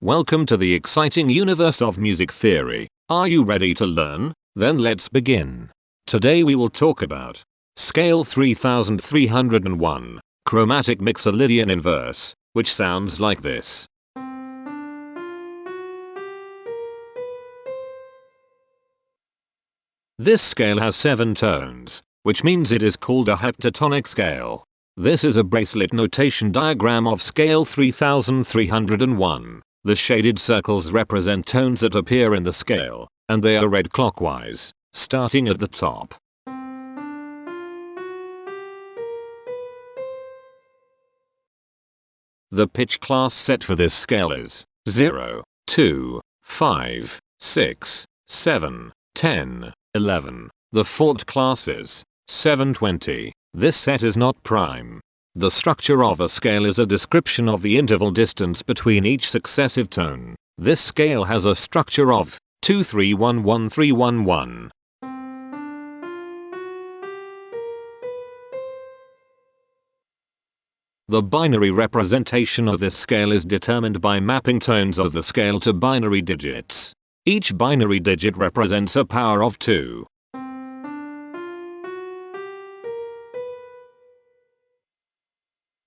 Welcome to the exciting universe of music theory. Are you ready to learn? Then let's begin. Today we will talk about Scale 3301, Chromatic Mixolydian Inverse, which sounds like this. This scale has 7 tones, which means it is called a heptatonic scale. This is a bracelet notation diagram of scale 3301. The shaded circles represent tones that appear in the scale, and they are read clockwise, starting at the top. The pitch class set for this scale is 0, 2, 5, 6, 7, 10, 11. The fault class is 720. This set is not prime. The structure of a scale is a description of the interval distance between each successive tone. This scale has a structure of 2-3-1-1-3-1-1. The binary representation of this scale is determined by mapping tones of the scale to binary digits. Each binary digit represents a power of 2.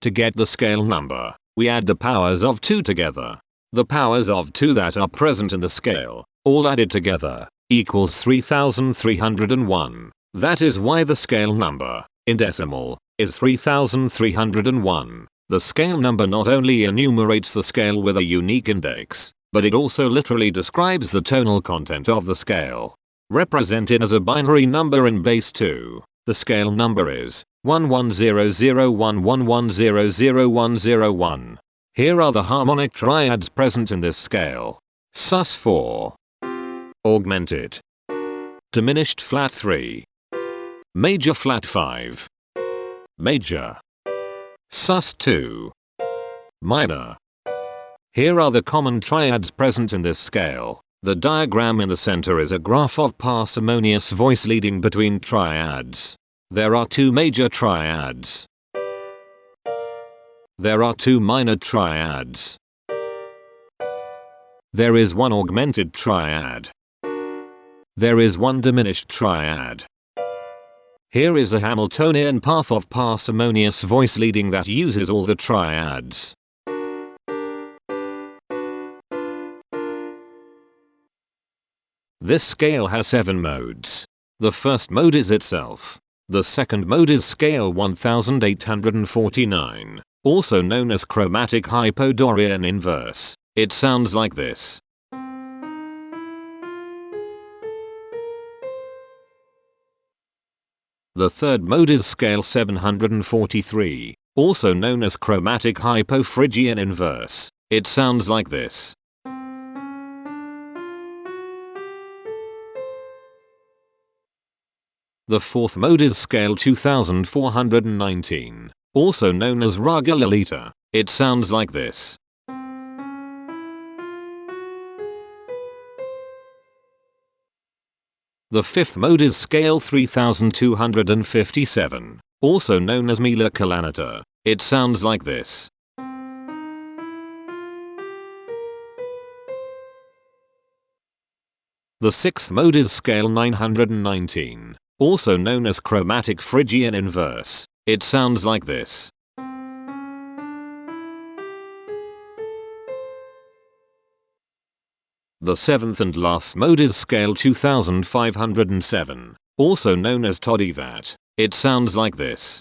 To get the scale number, we add the powers of 2 together. The powers of 2 that are present in the scale, all added together, equals 3301. That is why the scale number, in decimal, is 3301. The scale number not only enumerates the scale with a unique index, but it also literally describes the tonal content of the scale. Represented as a binary number in base 2, the scale number is 110011100101. Here are the harmonic triads present in this scale. sus4, augmented, diminished flat 3, major flat 5, major, sus2, minor. Here are the common triads present in this scale. The diagram in the center is a graph of parsimonious voice leading between triads. There are 2 major triads. There are 2 minor triads. There is 1 augmented triad. There is 1 diminished triad. Here is a Hamiltonian path of parsimonious voice leading that uses all the triads. This scale has 7 modes. The first mode is itself. The second mode is scale 1849, also known as Chromatic Hypodorian Inverse. It sounds like this. The third mode is scale 743, also known as Chromatic Hypophrygian Inverse. It sounds like this. The fourth mode is scale 2419, also known as Raga Lalita. It sounds like this. The fifth mode is scale 3257, also known as Mila Kalanita. It sounds like this. The sixth mode is scale 919. Also known as Chromatic Phrygian Inverse. It sounds like this. The seventh and last mode is scale 2507, also known as Todivat. It sounds like this.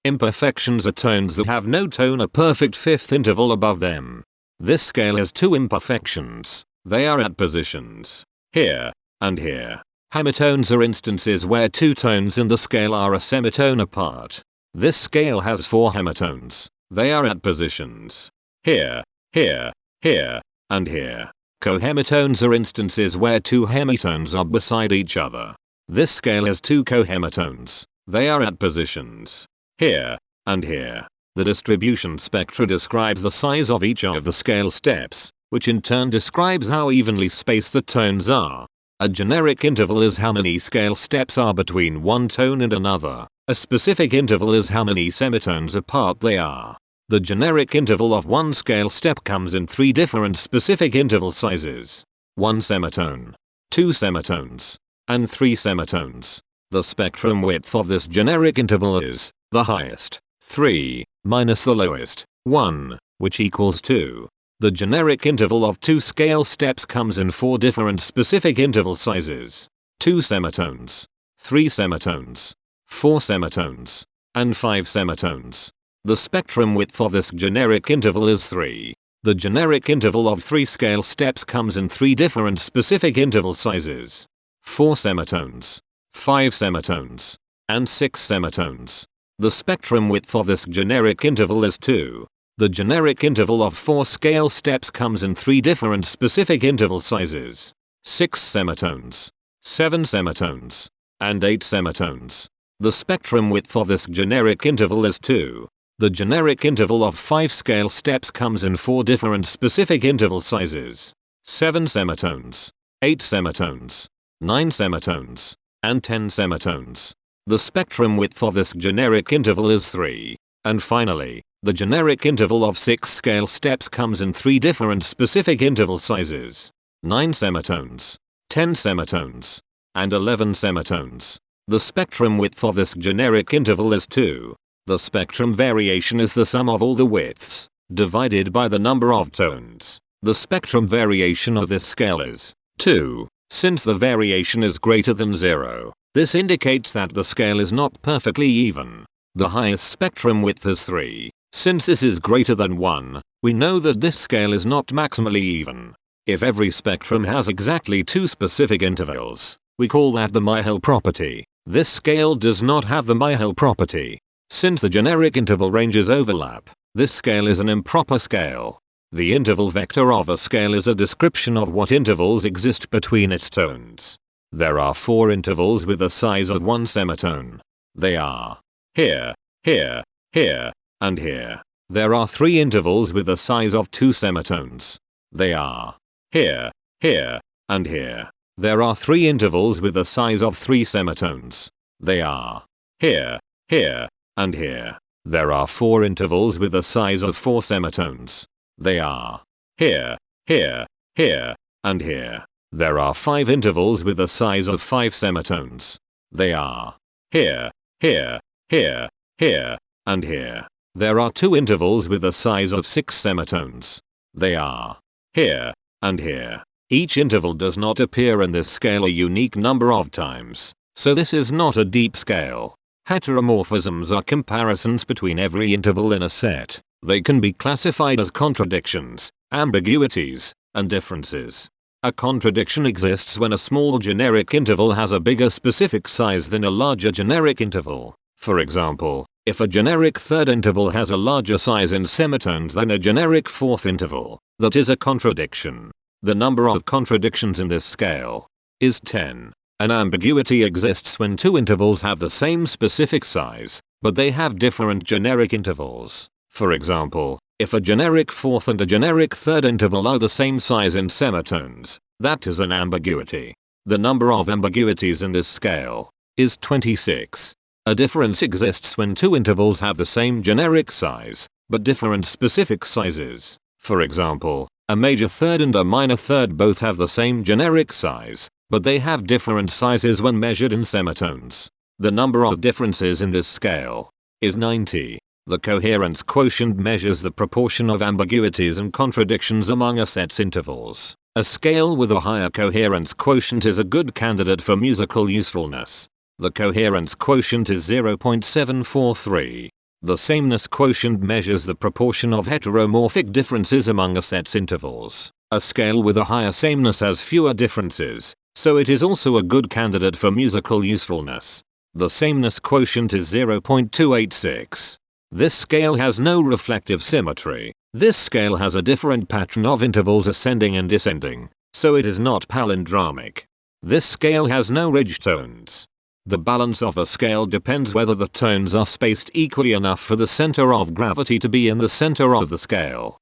Imperfections are tones that have no tone a perfect fifth interval above them. This scale has 2 imperfections. They are at positions here and here. Hemitones are instances where 2 tones in the scale are a semitone apart. This scale has 4 hemitones. They are at positions here, here, here, and here. Cohemitones are instances where 2 hemitones are beside each other. This scale has 2 cohemitones. They are at positions here and here. The distribution spectra describes the size of each of the scale steps, which in turn describes how evenly spaced the tones are. A generic interval is how many scale steps are between one tone and another. A specific interval is how many semitones apart they are. The generic interval of one scale step comes in 3 different specific interval sizes. 1 semitone, 2 semitones, and 3 semitones. The spectrum width of this generic interval is the highest, 3, minus the lowest, 1, which equals 2. The generic interval of 2 scale steps comes in 4 different specific interval sizes. 2 semitones, 3 semitones, 4 semitones, and 5 semitones. The spectrum width of this generic interval is 3. The generic interval of 3 scale steps comes in 3 different specific interval sizes. 4 semitones, 5 semitones, and 6 semitones. The spectrum width of this generic interval is 2. The generic interval of 4 scale steps comes in 3 different specific interval sizes. 6 semitones, 7 semitones, and 8 semitones. The spectrum width of this generic interval is 2. The generic interval of 5 scale steps comes in 4 different specific interval sizes. 7 semitones, 8 semitones, 9 semitones, and 10 semitones. The spectrum width of this generic interval is 3. And finally, the generic interval of 6 scale steps comes in 3 different specific interval sizes. 9 semitones, 10 semitones, and 11 semitones. The spectrum width of this generic interval is 2. The spectrum variation is the sum of all the widths, divided by the number of tones. The spectrum variation of this scale is 2. Since the variation is greater than 0, this indicates that the scale is not perfectly even. The highest spectrum width is 3. Since this is greater than 1, we know that this scale is not maximally even. If every spectrum has exactly 2 specific intervals, we call that the Myhill property. This scale does not have the Myhill property. Since the generic interval ranges overlap, this scale is an improper scale. The interval vector of a scale is a description of what intervals exist between its tones. There are 4 intervals with the size of 1 semitone. They are here, here, here, and here. There are 3 intervals with the size of 2 semitones. They are here, here, and here. There are 3 intervals with the size of 3 semitones. They are here, here, and here. There are 4 intervals with the size of 4 semitones. They are here, here, here, and here. There are 5 intervals with the size of 5 semitones. They are here, here, here, here, and here. There are 2 intervals with the size of 6 semitones. They are here, and here. Each interval does not appear in this scale a unique number of times, so this is not a deep scale. Heteromorphisms are comparisons between every interval in a set. They can be classified as contradictions, ambiguities, and differences. A contradiction exists when a small generic interval has a bigger specific size than a larger generic interval. For example, if a generic third interval has a larger size in semitones than a generic fourth interval, that is a contradiction. The number of contradictions in this scale is 10. An ambiguity exists when 2 intervals have the same specific size, but they have different generic intervals. For example, if a generic fourth and a generic third interval are the same size in semitones, that is an ambiguity. The number of ambiguities in this scale is 26. A difference exists when 2 intervals have the same generic size, but different specific sizes. For example, a major third and a minor third both have the same generic size, but they have different sizes when measured in semitones. The number of differences in this scale is 90. The coherence quotient measures the proportion of ambiguities and contradictions among a set's intervals. A scale with a higher coherence quotient is a good candidate for musical usefulness. The coherence quotient is 0.743. The sameness quotient measures the proportion of heteromorphic differences among a set's intervals. A scale with a higher sameness has fewer differences, so it is also a good candidate for musical usefulness. The sameness quotient is 0.286. This scale has no reflective symmetry. This scale has a different pattern of intervals ascending and descending, so it is not palindromic. This scale has no ridge tones. The balance of a scale depends whether the tones are spaced equally enough for the center of gravity to be in the center of the scale.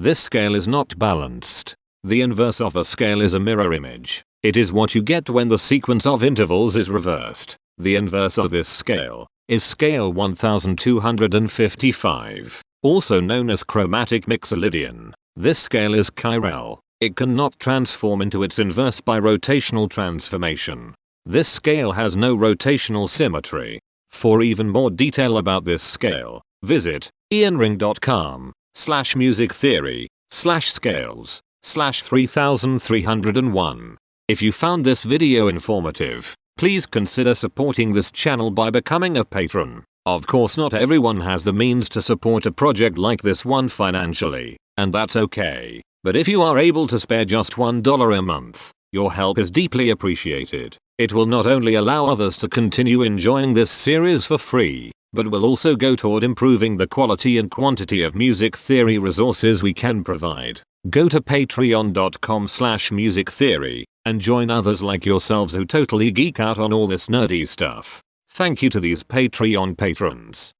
This scale is not balanced. The inverse of a scale is a mirror image. It is what you get when the sequence of intervals is reversed. The inverse of this scale is scale 1255, also known as Chromatic Mixolydian. This scale is chiral. It cannot transform into its inverse by rotational transformation. This scale has no rotational symmetry. For even more detail about this scale, visit ianring.com/musictheory/scales/3301. If you found this video informative, please consider supporting this channel by becoming a patron. Of course, not everyone has the means to support a project like this one financially, and that's okay. But if you are able to spare just $1 a month, your help is deeply appreciated. It will not only allow others to continue enjoying this series for free, but will also go toward improving the quality and quantity of music theory resources we can provide. Go to patreon.com/musictheory and join others like yourselves who totally geek out on all this nerdy stuff. Thank you to these Patreon patrons.